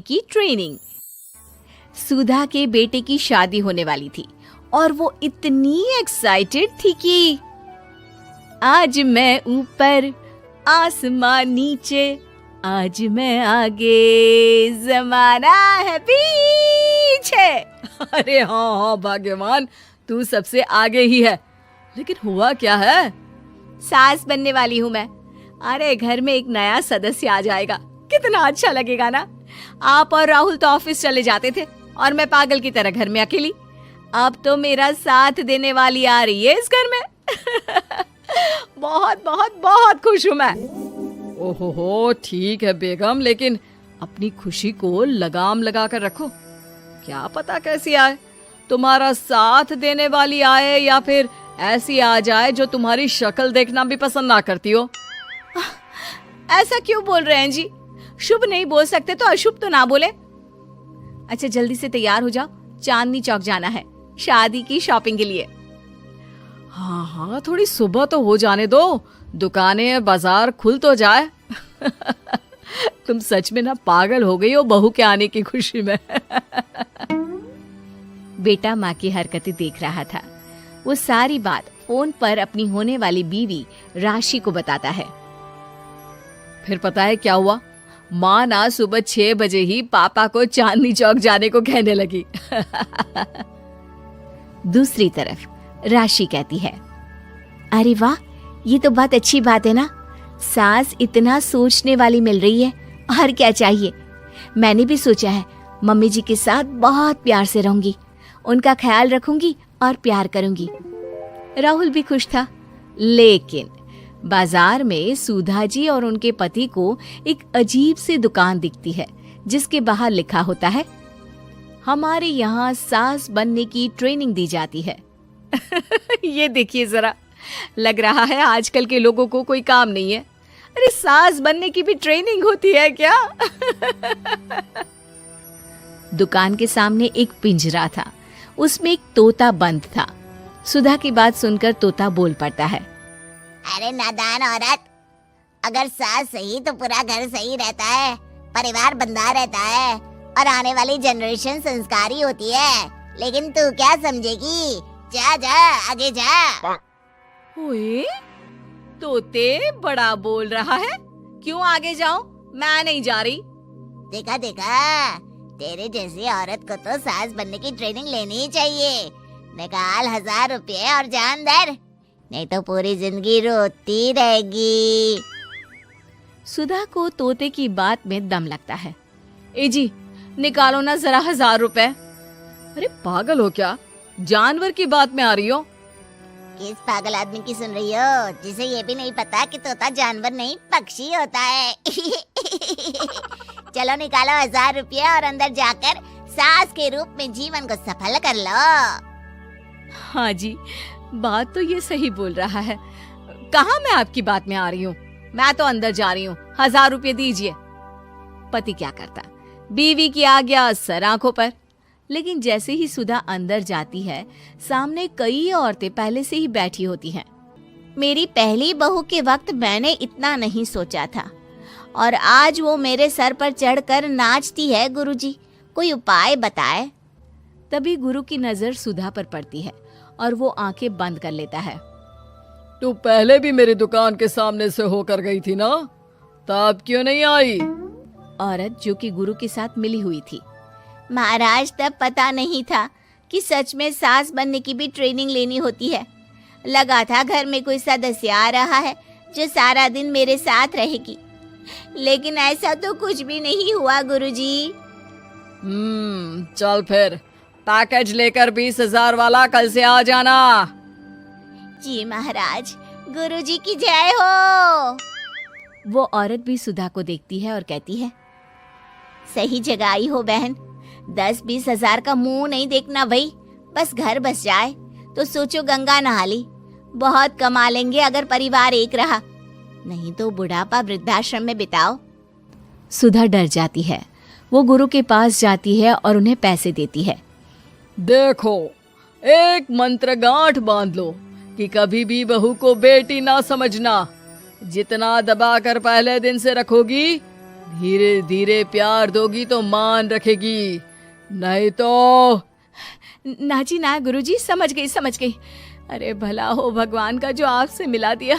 की ट्रेनिंग। सुधा के बेटे की शादी होने वाली थी और वो इतनी एक्साइटेड थी कि आज मैं ऊपर आसमान नीचे, आज मैं आगे जमाना है पीछे। अरे हाँ भाग्यवान, तू सबसे आगे ही है। लेकिन हुआ क्या है? सास बनने वाली हूँ मैं। अरे घर में एक नया सदस्य आ जाएगा, कितना अच्छा लगेगा ना। आप और राहुल तो ऑफिस चले जाते थे और मैं पागल की तरह घर में अकेली। अब तो मेरा साथ देने वाली आ रही है इस घर में। बहुत बहुत बहुत खुश हूँ मैं। ओहो ठीक है बेगम, लेकिन अपनी खुशी को लगाम लगा कर रखो। क्या पता कैसी आए, तुम्हारा साथ देने वाली आए या फिर ऐसी आ जाए जो तुम्हारी शक्ल देखना भी पसंद ना करती हो। ऐसा क्यों बोल रहे हैं जी? शुभ नहीं बोल सकते तो अशुभ तो ना बोले। अच्छा जल्दी से तैयार हो जाओ, चांदनी चौक जाना है शादी की शॉपिंग के लिए। हाँ हाँ, थोड़ी सुबह तो हो जाने दो, दुकानें बाजार खुल तो जाए। तुम सच में ना पागल हो गई हो बहू के आने की खुशी में। बेटा माँ की हरकतें देख रहा था। वो सारी बात फोन पर अपनी होने वाली बीवी राशि को बताता है। फिर पता है क्या हुआ? माँ ना सुबह 6 बजे ही पापा को चांदनी चौक जाने को कहने लगी। दूसरी तरफ राशि कहती है, अरे वाह, ये तो बहुत अच्छी बात है ना। सास इतना सोचने वाली मिल रही है, और क्या चाहिए। मैंने भी सोचा है मम्मी जी के साथ बहुत प्यार से रहूंगी, उनका ख्याल रखूंगी और प्यार करूंगी। राहुल भी खुश था। लेकिन बाजार में सुधा जी और उनके पति को एक अजीब सी दुकान दिखती है जिसके बाहर लिखा होता है, हमारे यहाँ सास बनने की ट्रेनिंग दी जाती है। ये देखिए जरा, लग रहा है आजकल के लोगों को कोई काम नहीं है। अरे सास बनने की भी ट्रेनिंग होती है क्या? दुकान के सामने एक पिंजरा था, उसमें एक तोता बंद था। सुधा की बात सुनकर तोता बोल पड़ता है, अरे नादान औरत, अगर सास सही तो पूरा घर सही रहता है, परिवार बंधा रहता है और आने वाली जनरेशन संस्कारी होती है। लेकिन तू क्या समझेगी? जा जा आगे जा। ओए, तोते बड़ा बोल रहा है, क्यों आगे जाऊं? मैं नहीं जा रही। देखा देखा, तेरे जैसी औरत को तो सास बनने की ट्रेनिंग लेनी ही चाहिए। निकाल 1000 रुपये और जान दर, नहीं तो पूरी जिंदगी रोती रहेगी। सुधा को तोते की बात में दम लगता है। ए जी, निकालो ना जरा 1000 रुपए। अरे पागल हो क्या? जानवर की बात में आ रही हो? किस पागल आदमी की सुन रही हो, जिसे ये भी नहीं पता कि तोता जानवर नहीं पक्षी होता है। चलो निकालो 1000 रुपये और अंदर जाकर सास के रूप में जीवन को सफल कर लो। हाँ जी, बात तो ये सही बोल रहा है। कहाँ मैं आपकी बात में आ रही हूँ? मैं तो अंदर जा रही हूँ, 1000 रुपये दीजिए। पति क्या करता, बीवी की आज्ञा सर आंखों पर। लेकिन जैसे ही सुधा अंदर जाती है, सामने कई औरतें पहले से ही बैठी होती हैं। मेरी पहली बहू के वक्त मैंने इतना नहीं सोचा था, और आज वो मेरे सर पर चढ़कर नाचती है। गुरुजी, कोई उपाय बताए। तभी गुरु की नजर सुधा पर पड़ती है और वो आंखें बंद कर लेता है। तू पहले भी मेरी दुकान के सामने से होकर गई थी ना, तब क्यों नहीं आई? औरत जो कि गुरु के साथ मिली हुई थी। महाराज, तब पता नहीं था कि सच में सास बनने की भी ट्रेनिंग लेनी होती है। लगा था घर में कोई सदस्य आ रहा है जो सारा दिन मेरे साथ रहेगी, लेकिन ऐसा तो कुछ भी नहीं हुआ गुरुजी। चल फिर पैकेज लेकर 20,000 वाला कल से आ जाना। जी महाराज, गुरुजी की जय हो। वो औरत भी सुधा को देखती है और कहती है, सही जगह आई हो बहन। 10-20 हजार का मुंह नहीं देखना भाई, बस घर बस जाए तो सोचो गंगा नहा ली। बहुत कमा लेंगे अगर परिवार एक रहा, नहीं तो बुढ़ापा वृद्धाश्रम में बिताओ। सुधा डर जाती है। वो गुरु के पास जाती है और उन्हें पैसे देती है। देखो, एक मंत्र गांठ बांध लो कि कभी भी बहू को बेटी ना समझना। जितना दबाकर पहले दिन से रखोगी, धीरे धीरे प्यार दोगी तो मान रखेगी, नहीं तो। ना जी ना गुरुजी, समझ गई। अरे भला हो भगवान का जो आपसे मिला दिया,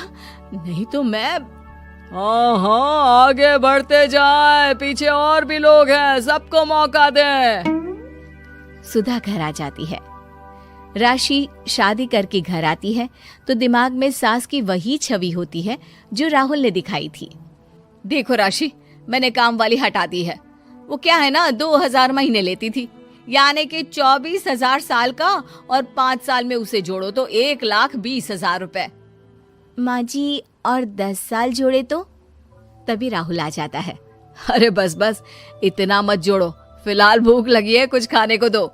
नहीं तो मैं। हाँ, आगे बढ़ते जाए, पीछे और भी लोग हैं, सबको मौका दे। सुधा घर आ जाती है। राशि शादी करके घर आती है तो दिमाग में सास की वही छवि होती है जो राहुल ने दिखाई थी। देखो राशि, मैंने काम वाली हटा दी है। वो क्या है ना, 2000 महीने लेती थी, यानी कि 24,000 साल का, और 5 साल में उसे जोड़ो तो 1,20,000 रुपए। माँ जी, और 10 साल जोड़े तो? तभी राहुल आ जाता है। अरे बस बस, इतना मत जोड़ो, फिलहाल भूख लगी है, कुछ खाने को दो।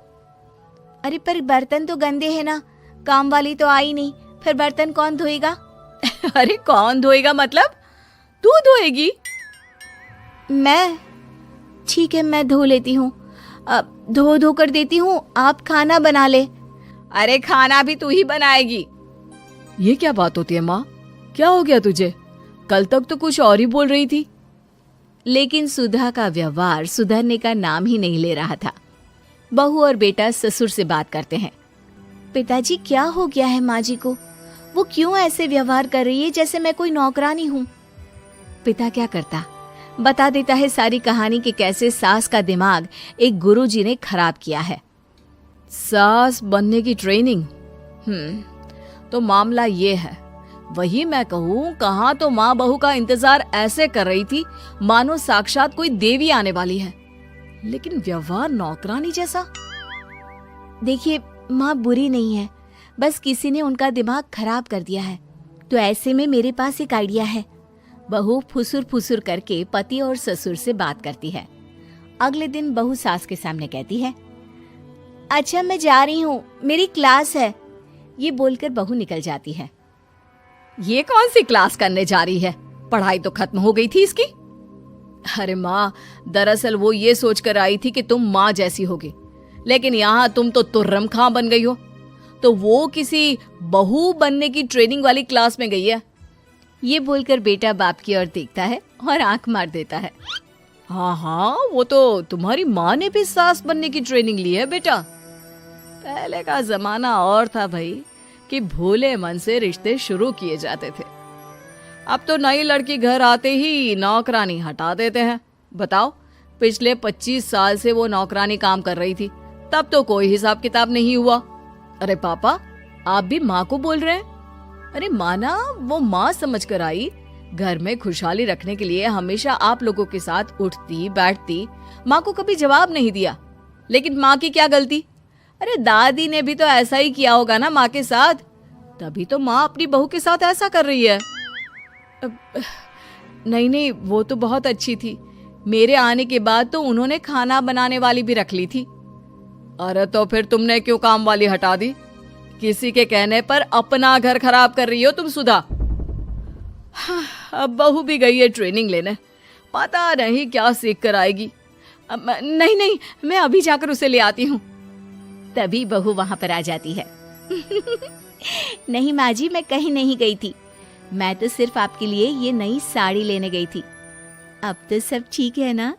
अरे पर बर्तन तो गंदे हैं ना, काम वाली तो आई नहीं, फिर बर्तन कौन धोएगा? अरे कौन धोएगा मतलब? तू धोएगी? मैं? ठीक है, मैं धो लेती हूँ। अब धो कर देती हूँ, आप खाना बना ले। अरे खाना भी तू ही बनाएगी? ये क्या बात होती है माँ? क्या हो गया तुझे? कल तक तो कुछ और ही बोल रही थी। लेकिन सुधा का व्यवहार सुधरने का नाम ही नहीं ले रहा था। बहू और बेटा ससुर से बात करते हैं। पिताजी, क्या हो गया है माँ जी को? वो क्यों ऐसे व्यवहार कर रही है जैसे मैं कोई नौकरानी हूँ? पिता क्या करता, बता देता है सारी कहानी कि कैसे सास का दिमाग एक गुरुजी ने खराब किया है। सास बनने की ट्रेनिंग? तो मामला ये है, वही मैं कहूँ, कहाँ तो माँ बहू का इंतजार ऐसे कर रही थी मानो साक्षात कोई देवी आने वाली है, लेकिन व्यवहार नौकरानी जैसा। देखिए, माँ बुरी नहीं है, बस किसी ने उनका दिमाग खराब कर दिया है। तो ऐसे में मेरे पास एक आइडिया है। बहू फुसुर फुसुर करके पति और ससुर से बात करती है। अगले दिन बहू सास के सामने कहती है, अच्छा मैं जा रही हूँ, मेरी क्लास है। ये बोलकर बहू निकल जाती है। ये कौन सी क्लास करने जा रही है? पढ़ाई तो खत्म हो गई थी इसकी। अरे माँ, दरअसल वो ये सोच कर आई थी कि तुम माँ जैसी होगी, लेकिन यहाँ तुम तो तुर्रम खां बन गई हो। तो वो किसी बहू बनने की ट्रेनिंग वाली क्लास में गई है। ये बोलकर बेटा बाप की ओर देखता है और आंख मार देता है। हाँ, वो तो तुम्हारी माँ ने भी सास बनने की ट्रेनिंग ली है बेटा। पहले का जमाना और था भाई, कि भोले मन से रिश्ते शुरू किए जाते थे। अब तो नई लड़की घर आते ही नौकरानी हटा देते हैं। बताओ, पिछले 25 साल से वो नौकरानी काम कर रही थी, तब तो कोई हिसाब किताब नहीं हुआ। अरे पापा, आप भी माँ को बोल रहे हैं? अरे माना, वो माँ समझ कर आई, घर में खुशहाली रखने के लिए हमेशा आप लोगों के साथ उठती बैठती, माँ को कभी जवाब नहीं दिया। लेकिन माँ की क्या गलती? अरे दादी ने भी तो ऐसा ही किया होगा ना माँ के साथ, तभी तो माँ अपनी बहू के साथ ऐसा कर रही है। नहीं, वो तो बहुत अच्छी थी। मेरे आने के बाद तो उन्होंने खाना बनाने वाली भी रख ली थी। अरे तो फिर तुमने क्यों काम वाली हटा दी? किसी के कहने पर अपना घर खराब कर रही हो तुम सुधा। अब बहू भी गई है ट्रेनिंग लेने, पता नहीं क्या सीख कर आएगी। नहीं, मैं अभी जाकर उसे ले आती हूँ। तभी बहू वहां पर आ जाती है। नहीं माँ जी, मैं कहीं नहीं गई थी, मैं तो सिर्फ आपके लिए ये नई साड़ी लेने गई थी। अब तो सब ठीक है ना?